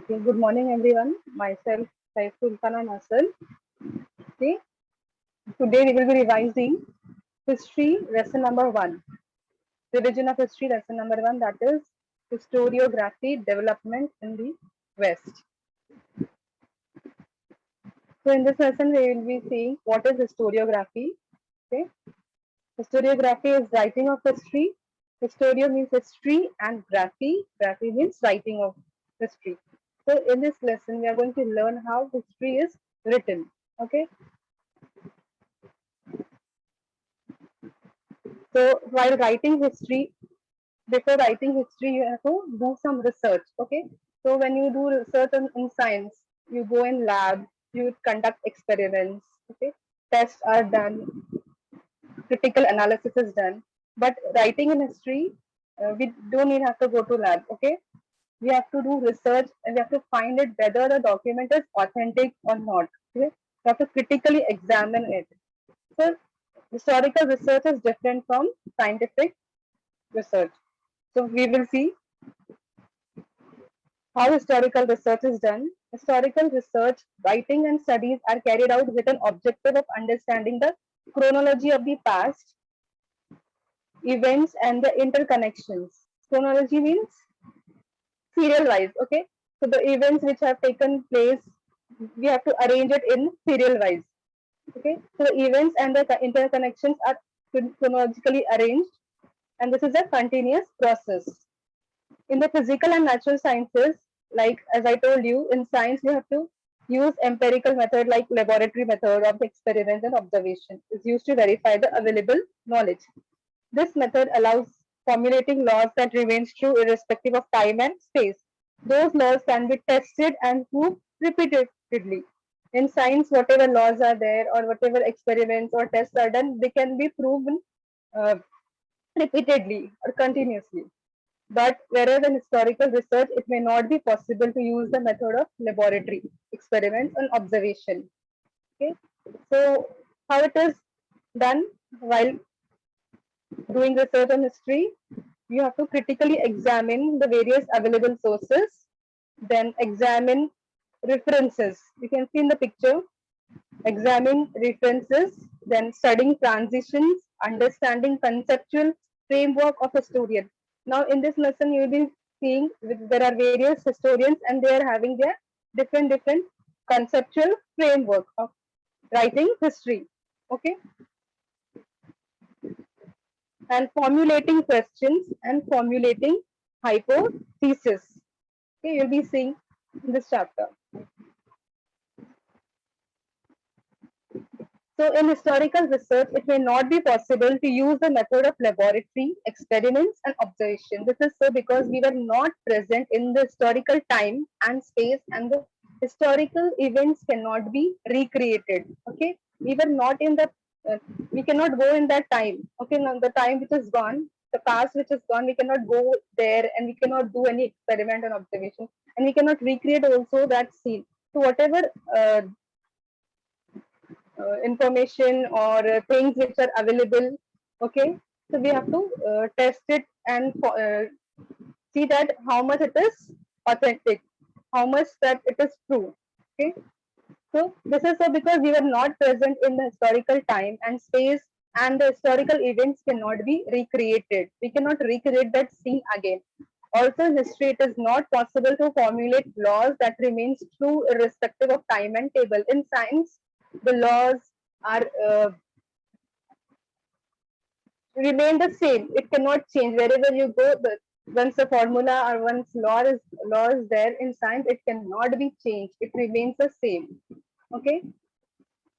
Okay, good morning everyone. Myself Saiful Sana Nasser. Okay, today we will be revising history lesson number one. Revision of history lesson number one, that is historiography development in the West. So in this lesson we will be seeing what is historiography. Okay, historiography is writing of history. Historio means history and graphy. Graphy means writing of history. So in this lesson we are going to learn how history is written. Okay, so while writing history, before writing history, you have to do some research. Okay, so when you do research in science, you go in lab, you conduct experiments. Okay, tests are done, critical analysis is done. But writing in history, we don't need have to go to lab. Okay, we have to do research and we have to find it whether the document is authentic or not. Okay, we have to critically examine it. So historical research is different from scientific research. So we will see how historical research is done. Historical research, writing and studies are carried out with an objective of understanding the chronology of the past, events and the interconnections. Chronology means serial wise, okay? So the events which have taken place, we have to arrange it in serial wise, okay? So the events and the interconnections are chronologically arranged, and this is a continuous process. In the physical and natural sciences, like as I told you, in science you have to use empirical method like laboratory method of experiments and observation is used to verify the available knowledge. This method allows formulating laws that remains true irrespective of time and space. Those laws can be tested and proved repeatedly. In science, whatever laws are there or whatever experiments or tests are done, they can be proven uh, repeatedly or continuously. But whereas in historical research, it may not be possible to use the method of laboratory experiments and observation. Okay, so how it is done while doing research on history, you have to critically examine the various available sources, then examine references. You can see in the picture, examine references, then studying transitions, understanding conceptual framework of a historian. Now, in this lesson, you will be seeing there are various historians and they are having their different conceptual framework of writing history. Okay, and formulating questions and formulating hypotheses. Okay, you'll be seeing in this chapter. So in historical research, it may not be possible to use the method of laboratory experiments and observation. This is so because we were not present in the historical time and space, and the historical events cannot be recreated. Okay, we were not in the, we cannot go in that time. Okay, now the time which is gone, the past which is gone, we cannot go there and we cannot do any experiment and observation, and we cannot recreate also that scene. So whatever information or things which are available, okay, so we have to test it and see that how much it is authentic, how much that it is true. Okay, so this is so because we were not present in the historical time and space, and the historical events cannot be recreated. We cannot recreate that scene again. Also in history, it is not possible to formulate laws that remains true irrespective of time and table. In science, the laws are remain the same. It cannot change wherever you go. But once a formula or once law is there in science, it cannot be changed. It remains the same. Okay.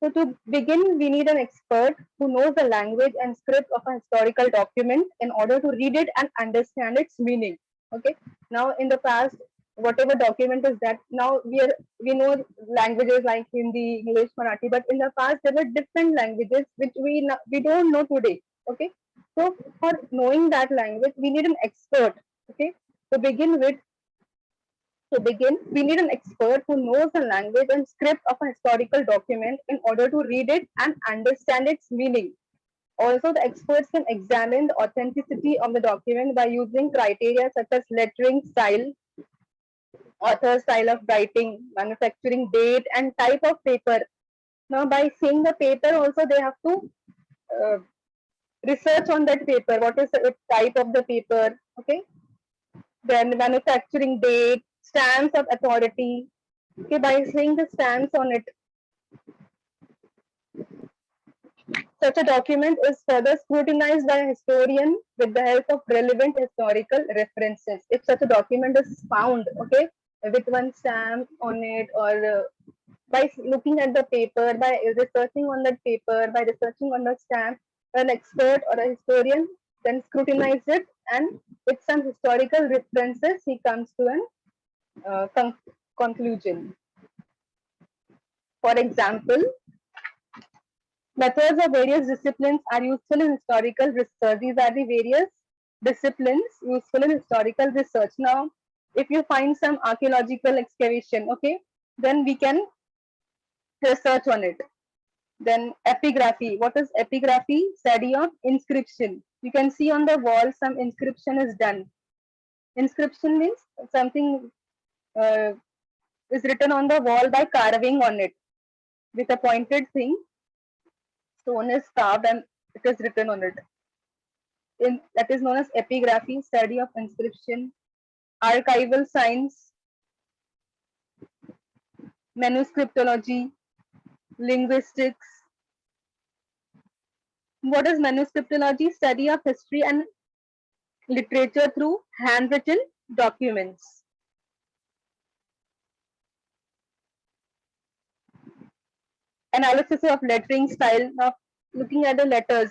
So to begin, we need an expert who knows the language and script of a historical document in order to read it and understand its meaning. Okay. Now, in the past, whatever document is that, now we know languages like Hindi, English, Marathi, but in the past there were different languages which we don't know today. Okay. So for knowing that language, we need an expert. Okay. To begin with, we need an expert who knows the language and script of a historical document in order to read it and understand its meaning. Also, the experts can examine the authenticity of the document by using criteria such as lettering style, author style of writing, manufacturing date and type of paper. Now, by seeing the paper, also they have to uh, research on that paper. What is the type of the paper? Okay. Then manufacturing date, stamps of authority. Okay, by seeing the stamps on it, such a document is further scrutinized by a historian with the help of relevant historical references. If such a document is found, okay, with one stamp on it, or by looking at the paper, by researching on that paper, by researching on the stamp, an expert or a historian then scrutinize it, and with some historical references, he comes to an conclusion. For example, methods of various disciplines are useful in historical research. These are the various disciplines useful in historical research. Now, if you find some archaeological excavation, okay, then we can research on it. Then epigraphy. What is epigraphy? Study of inscription. You can see on the wall some inscription is done. Inscription means something is written on the wall by carving on it with a pointed thing. Stone is carved and it is written on it. That is known as epigraphy, study of inscription. Archival science, manuscriptology, linguistics. What is manuscriptology? Study of history and literature through handwritten documents. Analysis of lettering style. Now, looking at the letters,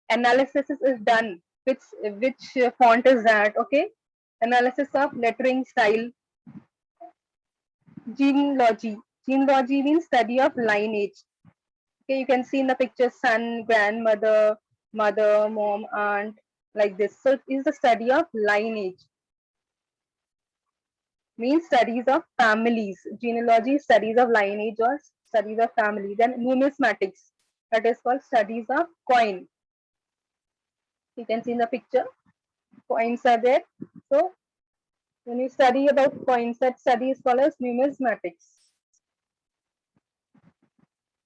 analysis is done. Which font is that? Okay. Analysis of lettering style. Genealogy. Genealogy means study of lineage. Okay, you can see in the picture son, grandmother, mother, mom, aunt, like this. So it is the study of lineage. Means studies of families. Genealogy, studies of lineage or studies of family. Then numismatics. That is called studies of coin. You can see in the picture. Coins are there. So when you study about coins, that study is called as numismatics.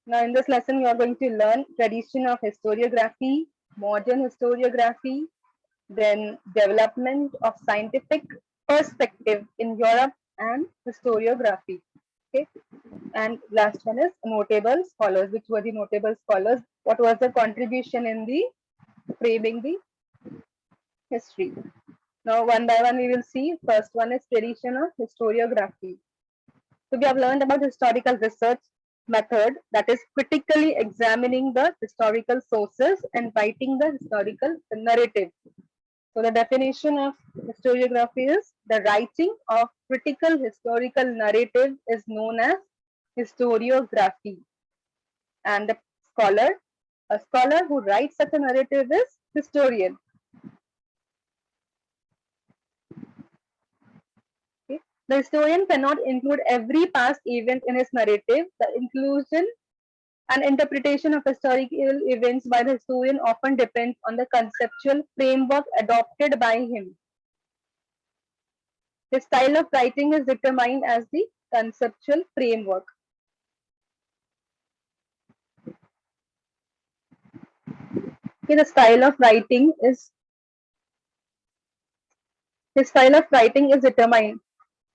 Now in this lesson, you are going to learn tradition of historiography, modern historiography, then development of scientific perspective in Europe and historiography. Okay, and last one is notable scholars. Which were the notable scholars? What was the contribution in the framing the history? Now, one by one, we will see. First one is tradition of historiography. So we have learned about historical research method, that is critically examining the historical sources and writing the historical narrative. So the definition of historiography is the writing of critical historical narrative is known as historiography. And the a scholar who writes such a narrative is historian. Okay. The historian cannot include every past event in his narrative. The inclusion and interpretation of historical events by the historian often depends on the conceptual framework adopted by him. The style of writing is determined as the conceptual framework. Okay, the style of writing is his style of writing is determined.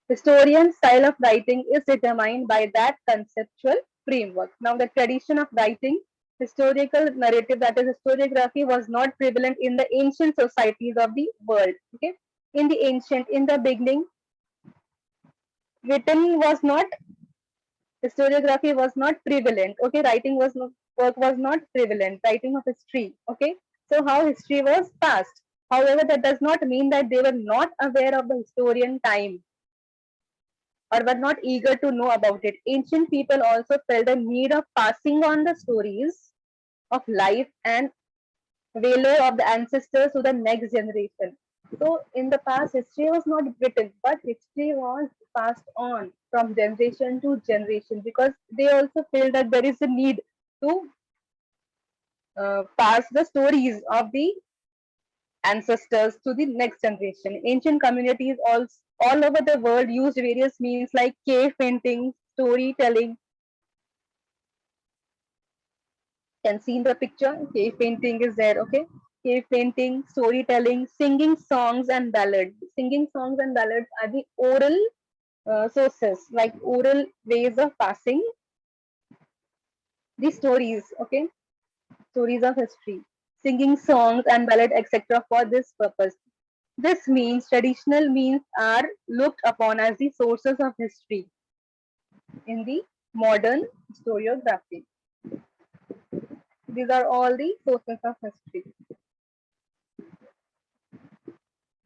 Historian's style of writing is determined by that conceptual framework. Now, the tradition of writing historical narrative, that is historiography, was not prevalent in the ancient societies of the world. Okay, in the beginning, written was not historiography was not prevalent. Okay, writing was not work was not prevalent. Writing of history. Okay, so how history was passed. However, that does not mean that they were not aware of the historian time or were not eager to know about it. Ancient people also felt the need of passing on the stories of life and valor of the ancestors to the next generation. So, in the past, history was not written, but history was passed on from generation to generation because they also feel that there is a need to pass the stories of the ancestors to the next generation. Ancient communities all over the world used various means like cave painting, storytelling. Can see in the picture, cave painting is there, okay? Cave painting, storytelling, singing songs and ballads. Singing songs and ballads are the oral sources, like oral ways of passing the stories, okay? Stories of history. Singing songs and ballad, etc. for this purpose. This means traditional means are looked upon as the sources of history in the modern historiography. These are all the sources of history.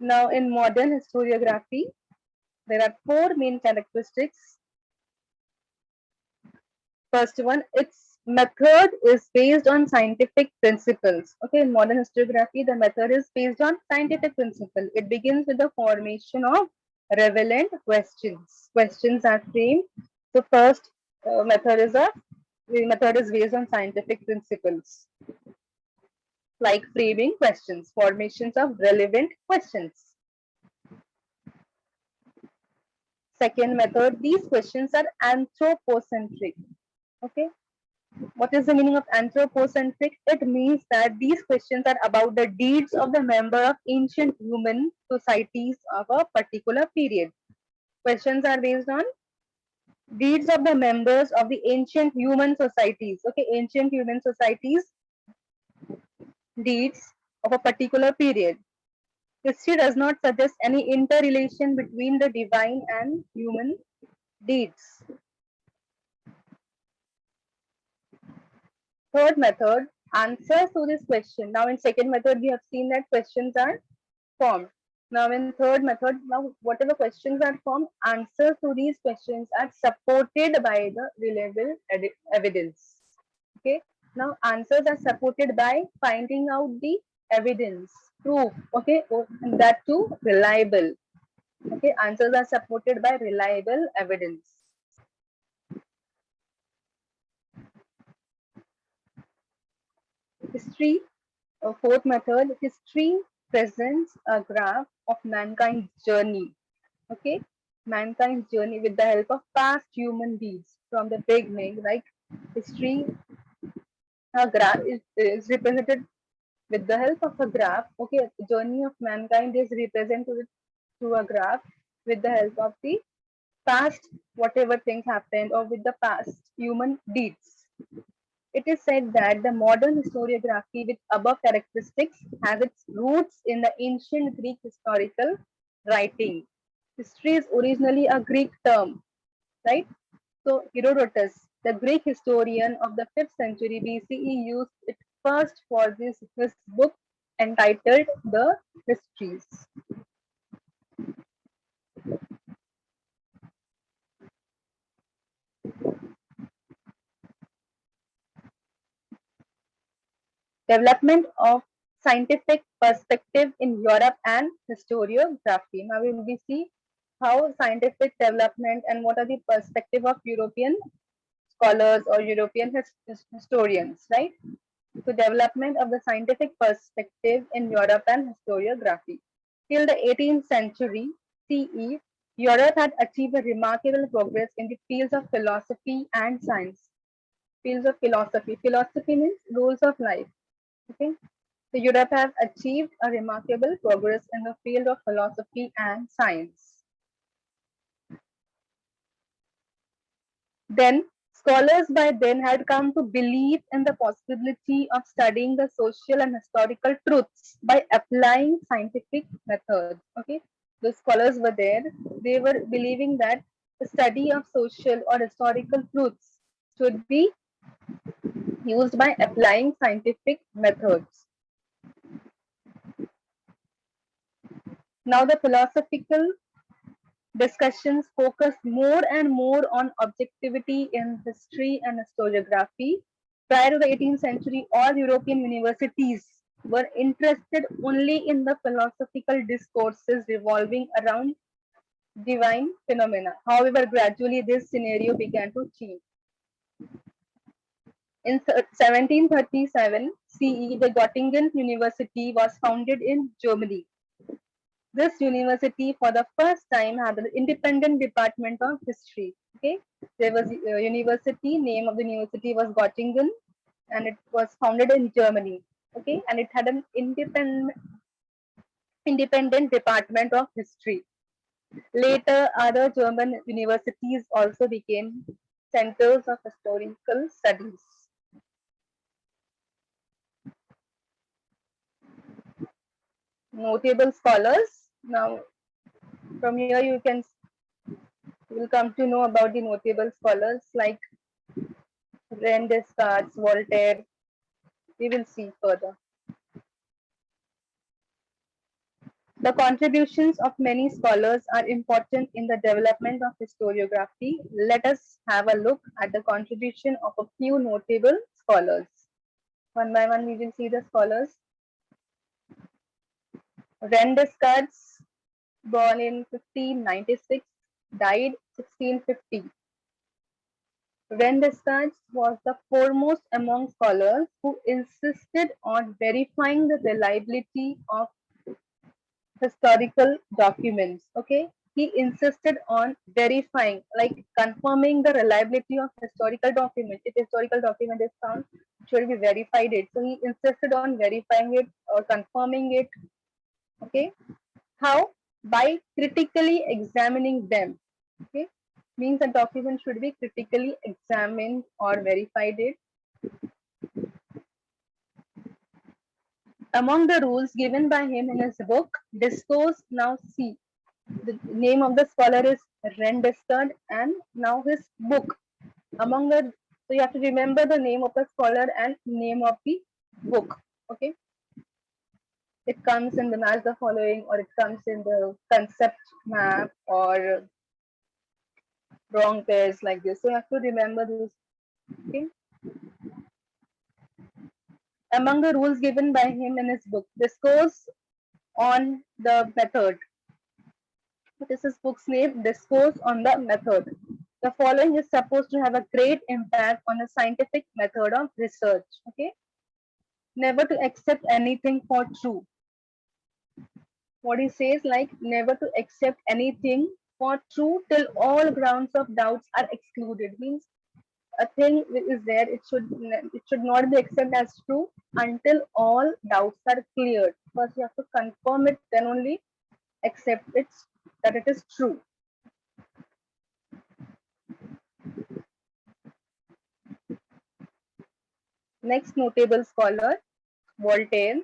Now, in modern historiography, there are four main characteristics. First one, its method is based on scientific principles. Okay, in modern historiography, the method is based on scientific principle. It begins with the formation of relevant questions. Questions are framed. The first the method is based on scientific principles, like framing questions, formations of relevant questions. Second method, these questions are anthropocentric. Okay, what is the meaning of anthropocentric? It means that these questions are about the deeds of the member of ancient human societies of a particular period. Questions are based on deeds of the members of the ancient human societies. Okay, ancient human societies, deeds of a particular period. History does not suggest any interrelation between the divine and human deeds. Third method, answers to this question. Now in second method, we have seen that questions are formed. Now in third method, now whatever questions are formed, answers to these questions are supported by the reliable evidence. Okay. Now answers are supported by finding out the evidence, proof. Okay, and that too reliable. Okay, answers are supported by reliable evidence. History, fourth method, history presents a graph of mankind's journey. Okay, mankind's journey with the help of past human deeds from the beginning. Like history, a graph is represented with the help of a graph. Okay, the journey of mankind is represented through a graph with the help of the past, whatever things happened, or with the past human deeds. It is said that the modern historiography with above characteristics has its roots in the ancient Greek historical writing. History is originally a Greek term, right? So Herodotus, the Greek historian of the 5th century BCE, used it first for his book entitled The Histories. Development of scientific perspective in Europe and historiography. Now we will see how scientific development and what are the perspective of European scholars or European historians, right? So development of the scientific perspective in Europe and historiography. Till the 18th century CE, Europe had achieved a remarkable progress in the fields of philosophy and science. Fields of philosophy. Philosophy means rules of life. Okay. So Europe have achieved a remarkable progress in the field of philosophy and science. Then scholars by then had come to believe in the possibility of studying the social and historical truths by applying scientific methods. Okay, the scholars were there. They were believing that the study of social or historical truths should be used by applying scientific methods. Now the philosophical discussions focus more and more on objectivity in history and historiography. Prior to the 18th century, all European universities were interested only in the philosophical discourses revolving around divine phenomena. However, gradually this scenario began to change. In 1737 CE, the Göttingen University was founded in Germany. This university for the first time had an independent department of history. Okay, there was a university, name of the university was Göttingen, and it was founded in Germany. Okay, and it had an independent department of history. Later, other German universities also became centers of historical studies. Notable scholars. Now, from here you will come to know about the notable scholars like René Descartes, Voltaire. We will see further. The contributions of many scholars are important in the development of historiography. Let us have a look at the contribution of a few notable scholars. One by one, we will see the scholars. René Descartes, born in 1596, died 1650. René Descartes was the foremost among scholars who insisted on verifying the reliability of historical documents. Okay, he insisted on verifying, like confirming the reliability of historical documents. If historical document is found, it should be verified it. So he insisted on verifying it or confirming it. Okay, how? By critically examining them. Okay, means a document should be critically examined or verified it. Among the rules given by him in his book, Discourse. Now see, the name of the scholar is René Descartes, and now his book. Among the, so you have to remember the name of the scholar and name of the book. Okay, it comes in the match the following, or it comes in the concept map, or wrong pairs like this. So you have to remember this. Okay. Among the rules given by him in his book, Discourse on the Method. This is book's name, Discourse on the Method. The following is supposed to have a great impact on the scientific method of research. Okay. Never to accept anything for true. What he says, like never to accept anything for true till all grounds of doubts are excluded. Means a thing is there, it should not be accepted as true until all doubts are cleared. First, you have to confirm it, then only accept it that it is true. Next notable scholar, Voltaire,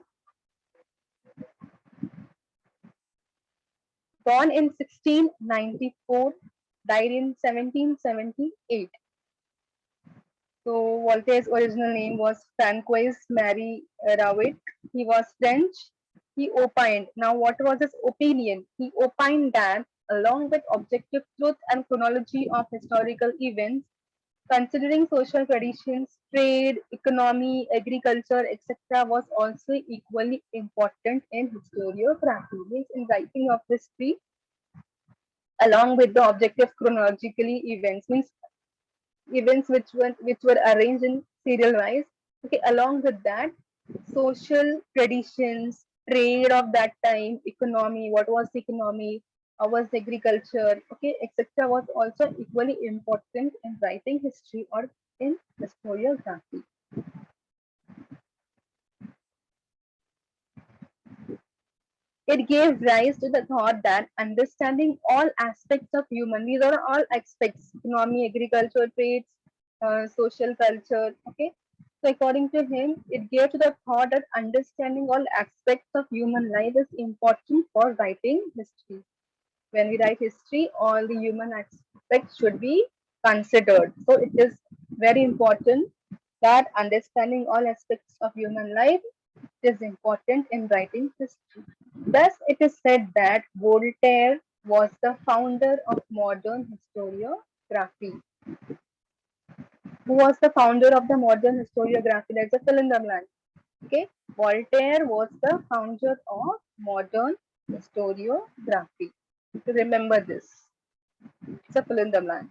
born in 1694, died in 1778. So Voltaire's original name was Francois Marie Ravet. He was French. He opined. Now, what was his opinion? He opined that, along with objective truth and chronology of historical events, considering social traditions, trade, economy, agriculture, etc., was also equally important in historiography. Means in writing of history, along with the objective chronologically events, means events which were arranged in serial wise. Okay, along with that, social traditions, trade of that time, economy, what was the economy, how was agriculture, okay, etc., was also equally important in writing history or in historiography. It gave rise to the thought that understanding all aspects of human, these are all aspects, economy, agriculture, trades, social culture, okay. So according to him, it gave to the thought that understanding all aspects of human life is important for writing history. When we write history, all the human aspects should be considered. So it is very important that understanding all aspects of human life is important in writing history. Thus, it is said that Voltaire was the founder of modern historiography. Who was the founder of the modern historiography? There's a fill in the blank. Okay, Voltaire was the founder of modern historiography. Remember this. It's a fill in the blank.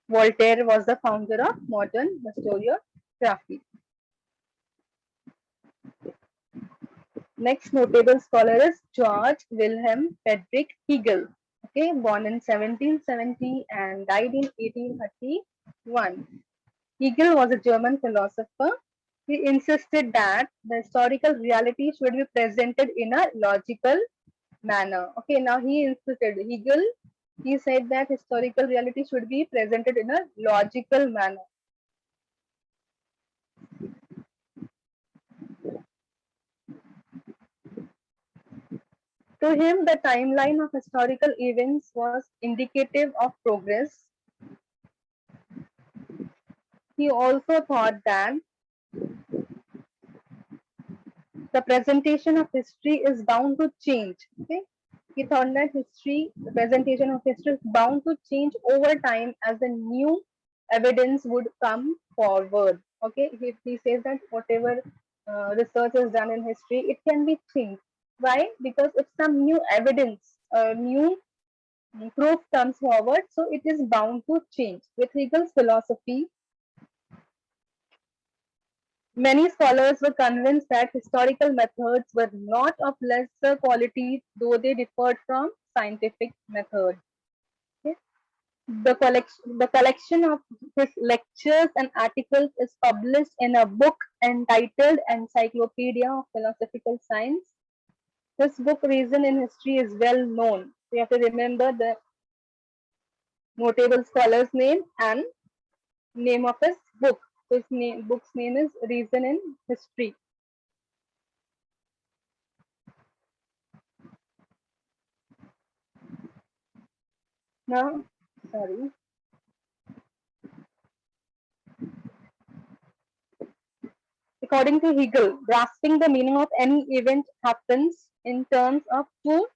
Voltaire was the founder of modern historiography. Next notable scholar is George Wilhelm Friedrich Hegel. Okay, born in 1770 and died in 1831. Hegel was a German philosopher. He insisted that the historical reality should be presented in a logical manner. Okay, now Hegel, he said that historical reality should be presented in a logical manner. To him, the timeline of historical events was indicative of progress. He also thought that the presentation of history is bound to change. Okay, he thought that the presentation of history is bound to change over time as the new evidence would come forward. Okay, he says that whatever research is done in history, it can be changed. Why? Because if some new evidence, new proof comes forward, so it is bound to change. With Hegel's philosophy, many scholars were convinced that historical methods were not of lesser quality, though they differed from scientific methods. Okay. The collection of his lectures and articles is published in a book entitled Encyclopedia of Philosophical Science. This book, Reason in History, is well known. We have to remember the notable scholar's name and name of his book. Book's name is Reason in History. Now, sorry. According to Hegel, grasping the meaning of any event happens in terms of two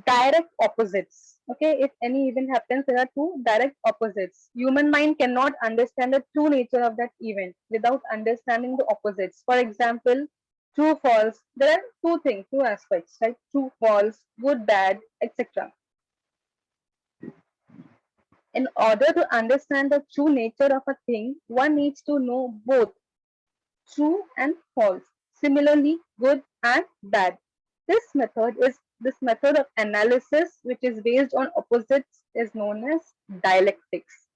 direct opposites. Okay, if any event happens, there are two direct opposites. Human mind cannot understand the true nature of that event without understanding the opposites. For example, true, false. There are two things, two aspects, right? True, false, good, bad, etc. In order to understand the true nature of a thing, one needs to know both true and false. Similarly, good and bad. This method of analysis, which is based on opposites, is known as dialectics.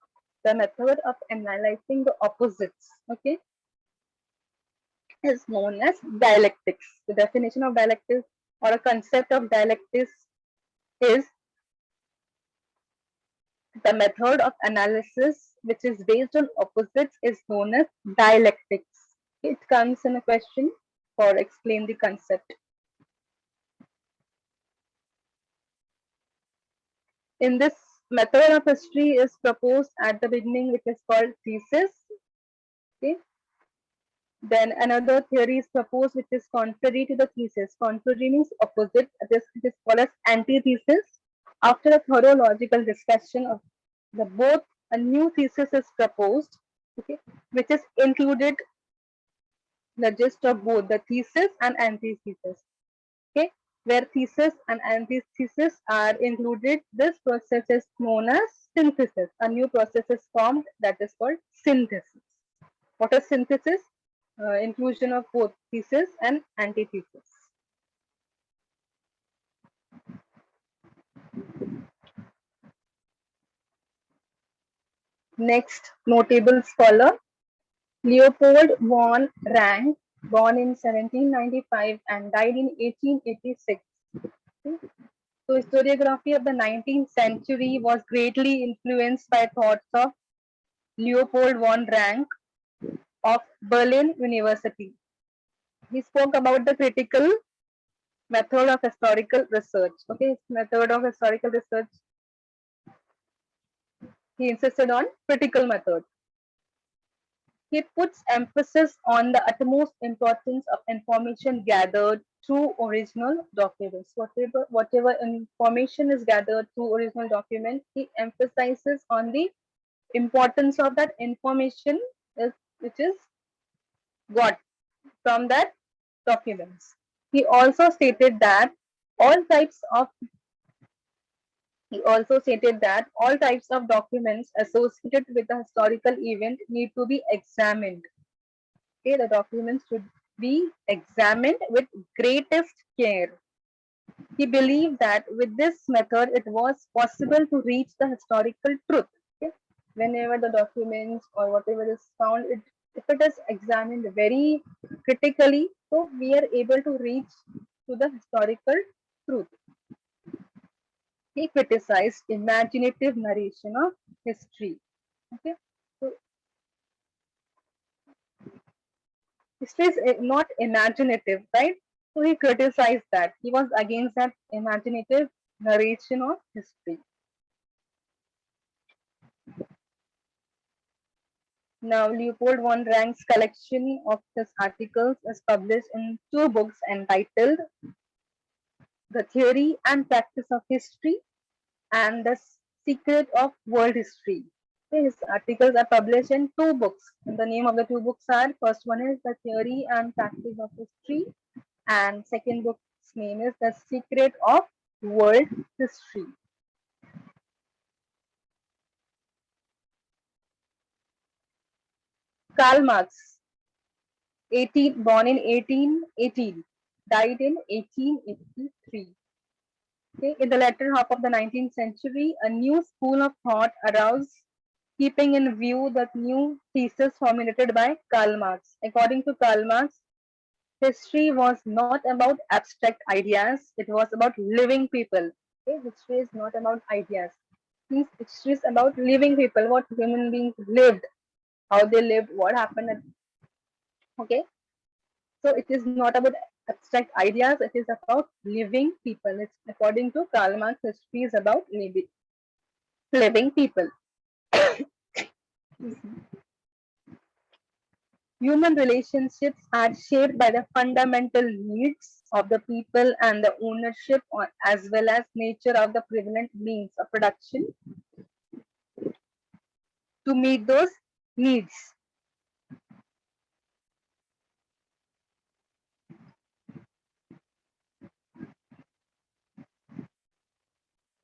The method of analyzing the opposites, okay, is known as dialectics. The definition of dialectics or a concept of dialectics is the method of analysis which is based on opposites is known as dialectics. It comes in a question for explain the concept. In this method of history is proposed at the beginning, which is called thesis. Okay. Then another theory is proposed which is contrary to the thesis. Contrary means opposite. This is called as antithesis. After a thorough logical discussion of the both, a new thesis is proposed, okay, which is included the gist of both the thesis and antithesis. Okay, where thesis and antithesis are included, this process is known as synthesis. A new process is formed that is called synthesis. What is synthesis? Inclusion of both thesis and antithesis. Next notable scholar, Leopold von Ranke, born in 1795 and died in 1886. Okay. So historiography of the 19th century was greatly influenced by thoughts of Leopold von Ranke of Berlin University. He spoke about the critical method of historical research. Okay, method of historical research. He insisted on critical method. He puts emphasis on the utmost importance of information gathered through original documents. Whatever information is gathered through original document, he emphasizes on the importance of that information which is got from that documents. He also stated that all types of He also stated that all types of documents associated with a historical event need to be examined. Okay, the documents should be examined with greatest care. He believed that with this method, it was possible to reach the historical truth. Okay? Whenever the documents or whatever is found, if it is examined very critically, so we are able to reach to the historical truth. He criticized imaginative narration of history. Okay, so history is not imaginative, right? So he criticized that. He was against that imaginative narration of history. Now, Leopold von Ranke's collection of his articles is published in two books entitled The Theory and Practice of History and The Secret of World History. Okay, his articles are published in two books. And the name of the two books are, first one is The Theory and Practice of History, and second book's name is The Secret of World History. Karl Marx, born in 1818, died in 1883. Okay, in the latter half of the 19th century, a new school of thought arose, keeping in view the new thesis formulated by Karl Marx. According to Karl Marx, history was not about abstract ideas, it was about living people. Okay, history is not about ideas. History is about living people, what human beings lived, how they lived, what happened. Okay, so it is not about abstract ideas, it is about living people. It's according to Karl Marx, history is about living people. Human relationships are shaped by the fundamental needs of the people and the ownership as well as nature of the prevalent means of production to meet those needs.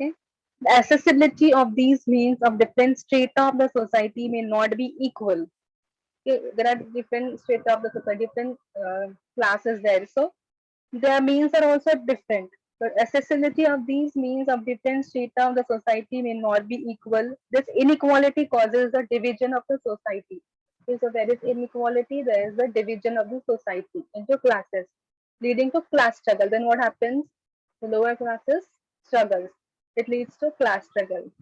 Okay? The accessibility of these means of different strata of the society may not be equal. Okay? There are different strata of the society, different classes there. So their means are also different. The accessibility of these means of different strata of the society may not be equal. This inequality causes the division of the society. Okay, so there is inequality, there is the division of the society into classes, leading to class struggle. Then what happens? The lower classes struggles. It leads to class struggle.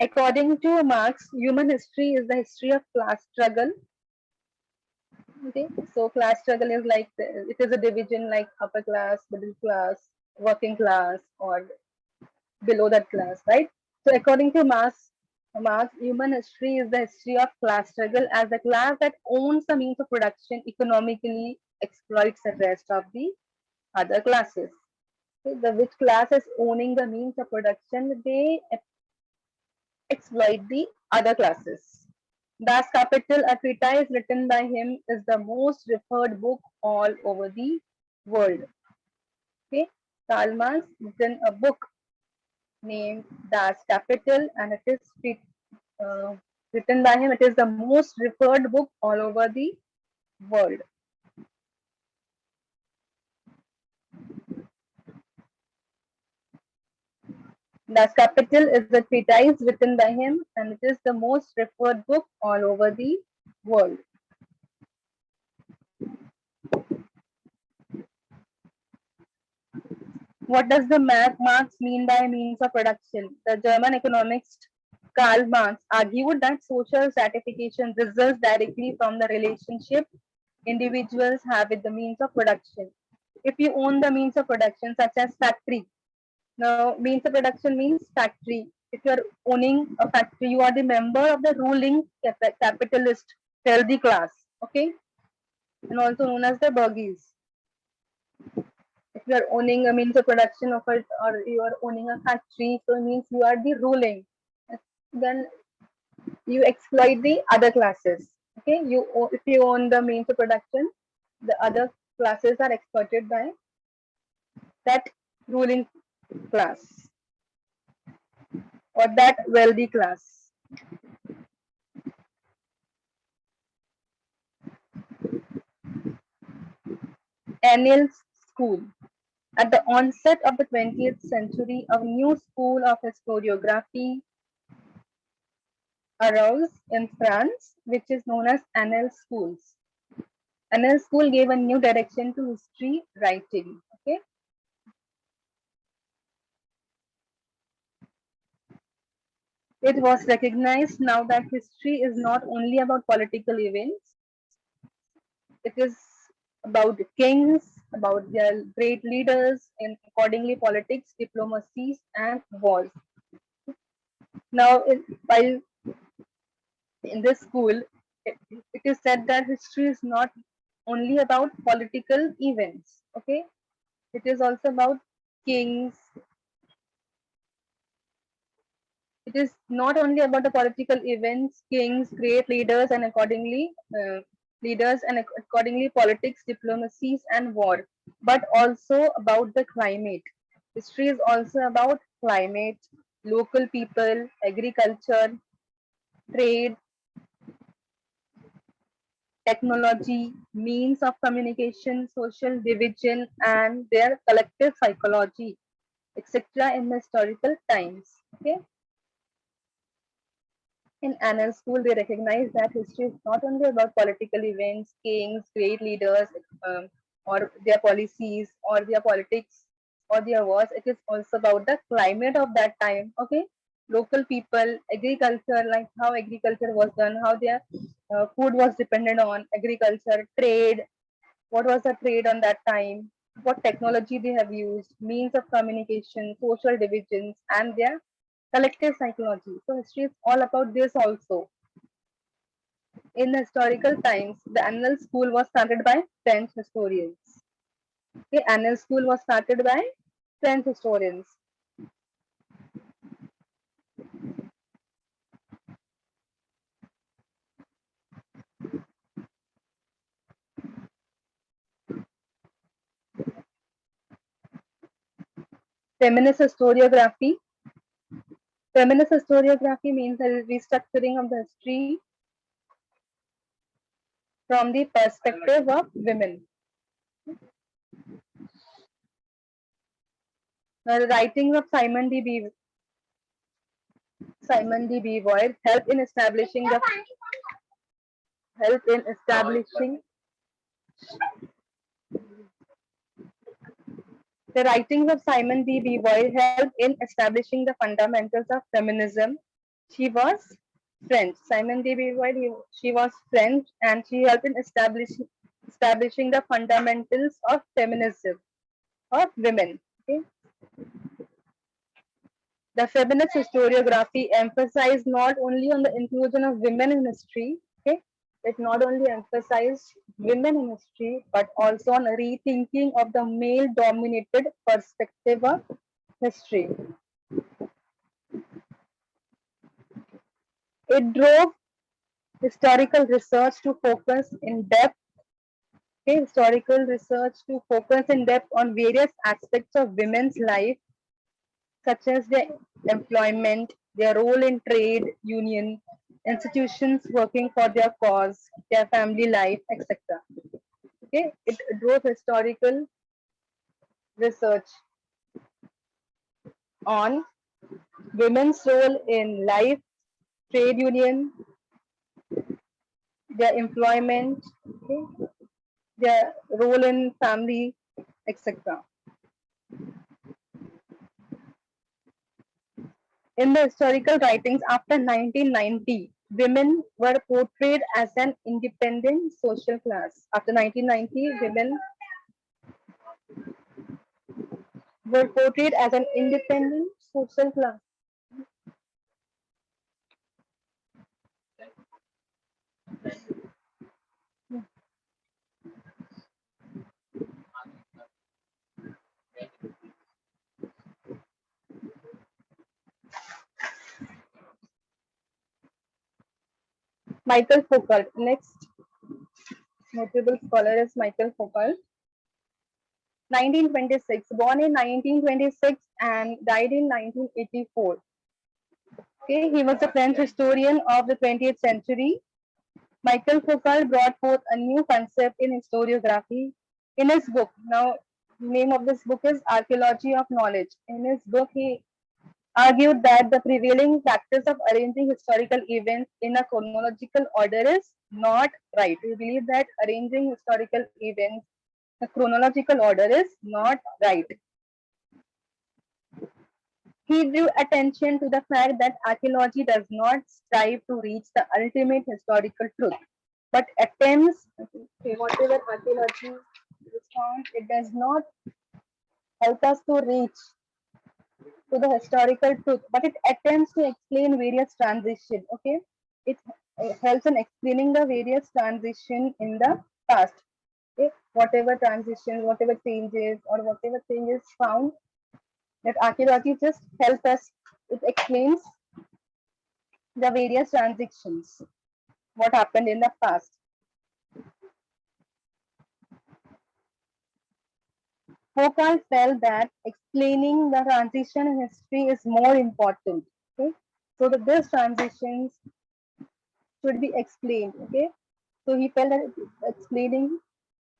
According to Marx, human history is the history of class struggle. Okay, so class struggle is like it is a division like upper class, middle class, working class, or below that class, right? So according to Marx, human history is the history of class struggle as the class that owns the means of production economically exploits the rest of the other classes. Okay, the which class is owning the means of production, they exploit the other classes. Das Kapital, a treatise written by him, is the most referred book all over the world. Okay, Karl Marx written a book named Das Kapital, and it is uh, written by him. It is the most referred book all over the world. Das Kapital is a treatise written by him, and it is the most referred book all over the world. What does the Marx mean by means of production? The German economist Karl Marx argued that social stratification results directly from the relationship individuals have with the means of production. If you own the means of production, such as factory, now means of production means factory. If you are owning a factory, you are the member of the ruling capitalist wealthy class, okay, and also known as the burghers. If you are owning a means of production of it, or you are owning a factory, so it means you are the ruling. Then you exploit the other classes. Okay, if you own the means of production, the other classes are exploited by that ruling class or that wealthy class. Anil's school. At the onset of the 20th century, a new school of historiography arose in France, which is known as Annales schools. Annales school gave a new direction to history writing. Okay, it was recognized now that history is not only about political events; it is about kings, about their great leaders, and accordingly politics, diplomacies, and wars. Now, while in this school, it is said that history is not only about political events. Okay, it is also about kings. It is not only about the political events, kings, great leaders, and accordingly politics, diplomacies, and war, but also about the climate. History is also about climate, local people, agriculture, trade, technology, means of communication, social division, and their collective psychology, etc. in the historical times. Okay. In annal school, they recognize that history is not only about political events, kings, great leaders, or their policies, or their politics, or their wars. It is also about the climate of that time. Okay, local people, agriculture, like how agriculture was done, how their food was dependent on agriculture, trade, what was the trade on that time, what technology they have used, means of communication, social divisions, and their collective psychology. So history is all about this also. In historical times, the annal school was started by French historians. The annal school was started by French historians. Feminist historiography. Feminist historiography means a restructuring of the history from the perspective of women. Now, the writings of Simon de Beauvoir help in establishing the writings of Simon de Beauvoir helped in establishing the fundamentals of feminism. She was French. Simon de Beauvoir, she was French, and she helped in establishing the fundamentals of feminism of women. Okay? The feminist historiography emphasized not only on the inclusion of women in history, okay, it not only emphasized women in history, but also on a rethinking of the male dominated perspective of history. It drove historical research to focus in depth, okay, historical research to focus in depth on various aspects of women's life, such as their employment, their role in trade union, institutions working for their cause, their family life, etc. Okay, it drove historical research on women's role in life, trade union, their employment, okay, their role in family, etc. In the historical writings after 1990, women were portrayed as an independent social class. After 1990, women were portrayed as an independent social class. Michael Foucault. Next notable scholar is Michael Foucault. 1926, born in 1926 and died in 1984. Okay, he was a French historian of the 20th century. Michael Foucault brought forth a new concept in historiography in his book. Now, name of this book is Archaeology of Knowledge. In his book, he argued that the prevailing practice of arranging historical events in a chronological order is not right. We believe that arranging historical events in a chronological order is not right. He drew attention to the fact that archaeology does not strive to reach the ultimate historical truth, but attempts, okay, whatever archaeology is found, it does not help us to reach to the historical truth, but it attempts to explain various transitions. Okay, it helps in explaining the various transition in the past. Okay, whatever transitions, whatever changes, or whatever changes found, that archaeology just helps us. It explains the various transitions, what happened in the past. Foucault felt that explaining the transition in history is more important. Okay, so that these transitions should be explained. Okay, so he felt that explaining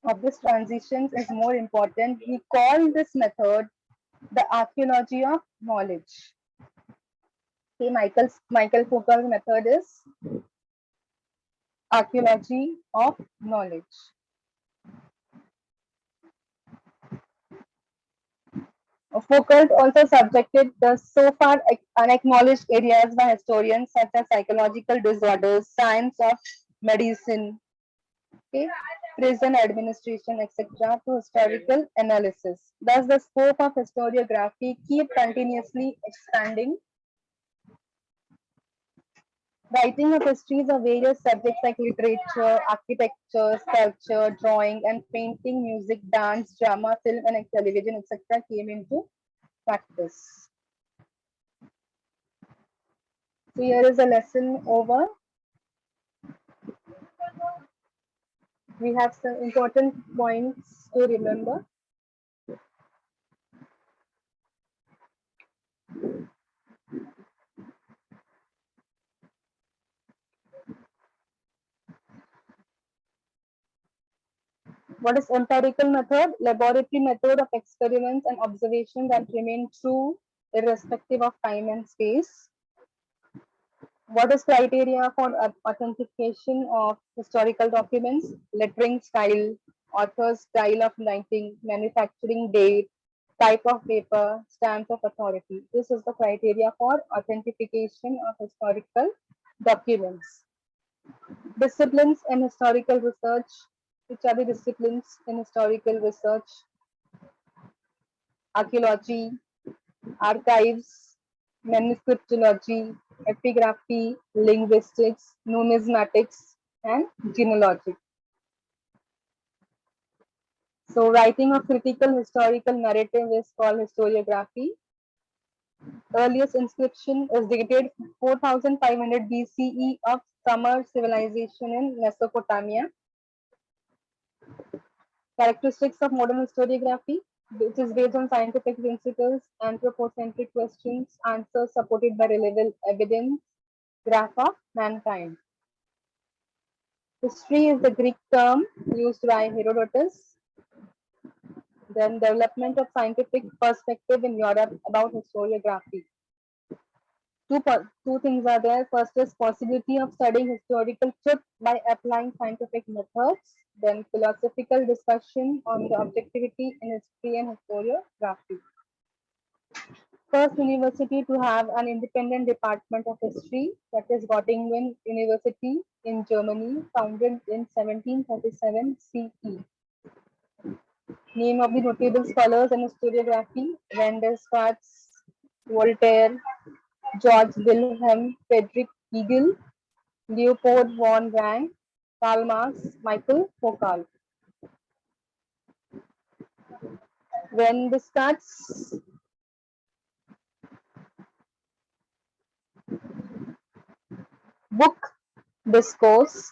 of these transitions is more important. He called this method the archaeology of knowledge. Okay, Michael Foucault's method is archaeology of knowledge. Foucault also subjected the so far unacknowledged areas by historians such as psychological disorders, science of medicine, okay, prison administration, etc., to historical analysis. Thus, the scope of historiography keep continuously expanding. Writing of histories of various subjects like literature, architecture, sculpture, drawing, and painting, music, dance, drama, film, and television, etc., came into practice. So here is a lesson over. We have some important points to remember. What is empirical method? Laboratory method of experiments and observation that remain true irrespective of time and space. What is criteria for authentication of historical documents? Lettering style, author's style of writing, manufacturing date, type of paper, stamp of authority. This is the criteria for authentication of historical documents. Disciplines in historical research. Which are the disciplines in historical research? Archaeology, archives, manuscriptology, epigraphy, linguistics, numismatics, and genealogy. So, writing of critical historical narrative is called historiography. Earliest inscription is dated 4500 BCE of Sumer civilization in Mesopotamia. Characteristics of modern historiography, which is based on scientific principles, anthropocentric questions, answers supported by relevant evidence, graph of mankind. History is the Greek term used by Herodotus. Then development of scientific perspective in Europe about historiography. Two things are there. First is possibility of studying historical truth by applying scientific methods. Then philosophical discussion on the objectivity in history and historiography. First university to have an independent department of history, that is Göttingen University in Germany, founded in 1737 CE. Name of the notable scholars in historiography: Van der Straats, Voltaire, George Wilhelm Friedrich Hegel, Leopold von Ranke, Karl Marx, Michael Foucault. Van der Straats book discourse.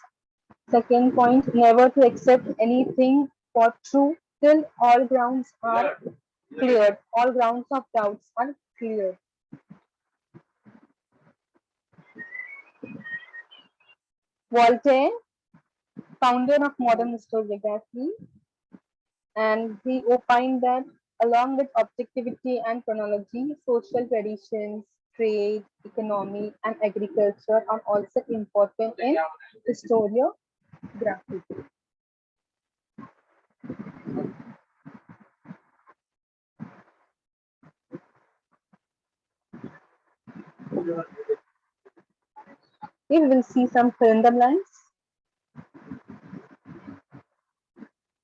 Second point, never to accept anything for true till all grounds are cleared. All grounds of doubts are cleared. Voltaire, founder of modern historiography, and he opined that along with objectivity and chronology, social traditions, trade, economy, and agriculture are also important in historiography. We will see some random lines.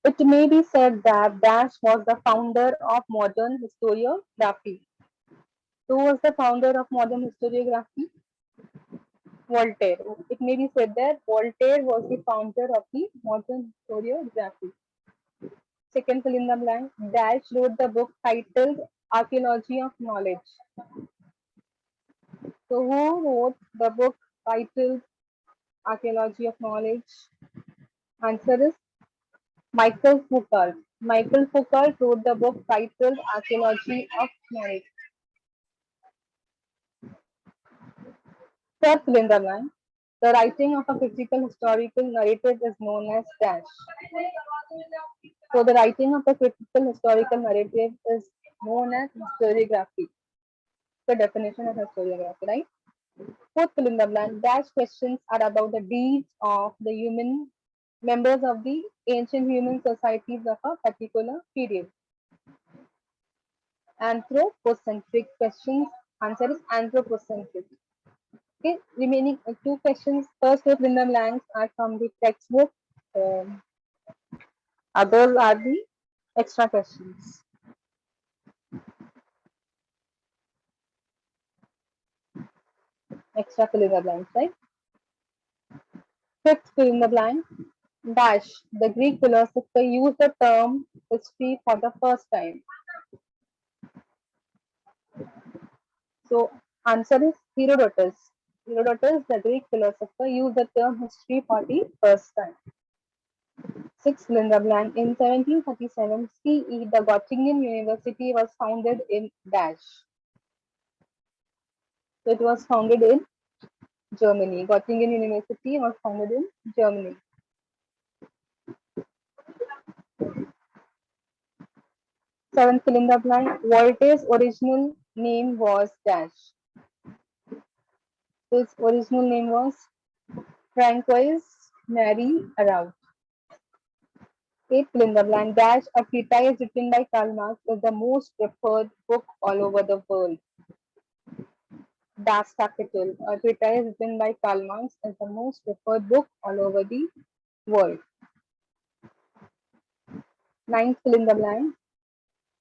It may be said that Dash was the founder of modern historiography. Who was the founder of modern historiography? Voltaire. It may be said that Voltaire was the founder of the modern historiography. Second fill in the blank. Dash wrote the book titled Archaeology of Knowledge. So, who wrote the book titled Archaeology of Knowledge? Answer is Michael Foucault. Michael Foucault wrote the book titled Archaeology of Knowledge. Third fill in the blank. The writing of a critical historical narrative is known as dash. So the writing of a critical historical narrative is known as historiography. The definition of historiography, right? Fourth fill in the blank. Dash questions are about the deeds of the human members of the ancient human societies of a particular period. Anthropocentric questions. Answer is anthropocentric. Okay, remaining two questions. First fill in the blanks are from the textbook. Others are the extra questions. Extra fill in the blanks, right? Fifth fill in the blank. Dash. The Greek philosopher used the term history for the first time. So answer is Herodotus. Herodotus, the Greek philosopher, used the term history for the first time. Sixth fill in the blank. In 1737 CE, the Göttingen University was founded in Dash. So it was founded in Germany. Göttingen University was founded in Germany. Seventh fill in the blank. Voltaire's original name was Dash. His original name was Francois Marie Araud. Eighth fill in the blank. Dash, a treatise written by Karl Marx, is the most referred book all over the world. Das Kapital, a treatise written by Karl Marx, is the most referred book all over the world. Ninth fill in the blank.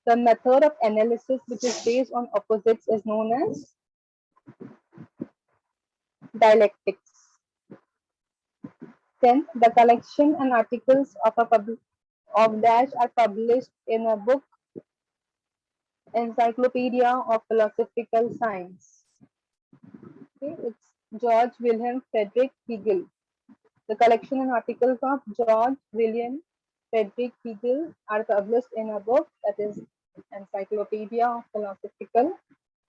The method of analysis which is based on opposites is known as dialectics. 10th, the collection and articles of Dash are published in a book, Encyclopedia of Philosophical Science. Okay, it's George Wilhelm Friedrich Hegel. The collection and articles of George William Friedrich Hegel are published in a book that is Encyclopedia of Philosophical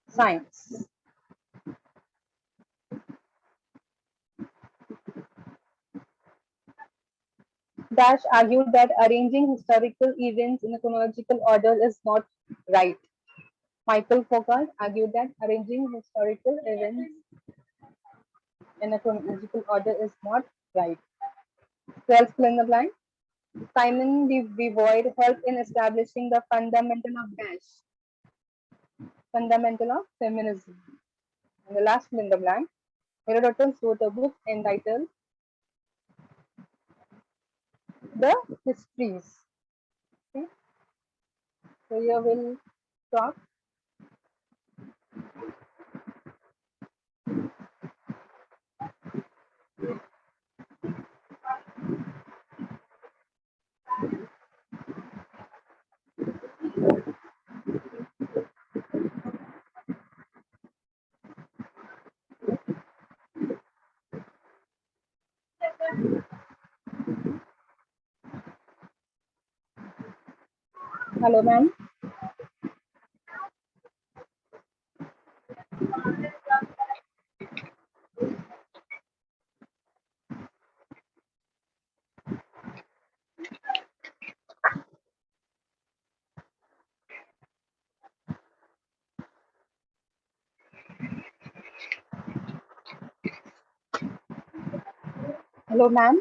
Science. Dash argued that arranging historical events in a chronological order is not right. Michael Foucault argued that arranging historical events in a chronological order is not right. 12th fill in the blank. Simon de Beauvoir helped in establishing the fundamental of Dash, fundamental of feminism. And the last fill in the blank. Herodotus wrote a book entitled The Histories. Okay. So here we'll talk. Hello, ma'am. Hello, ma'am.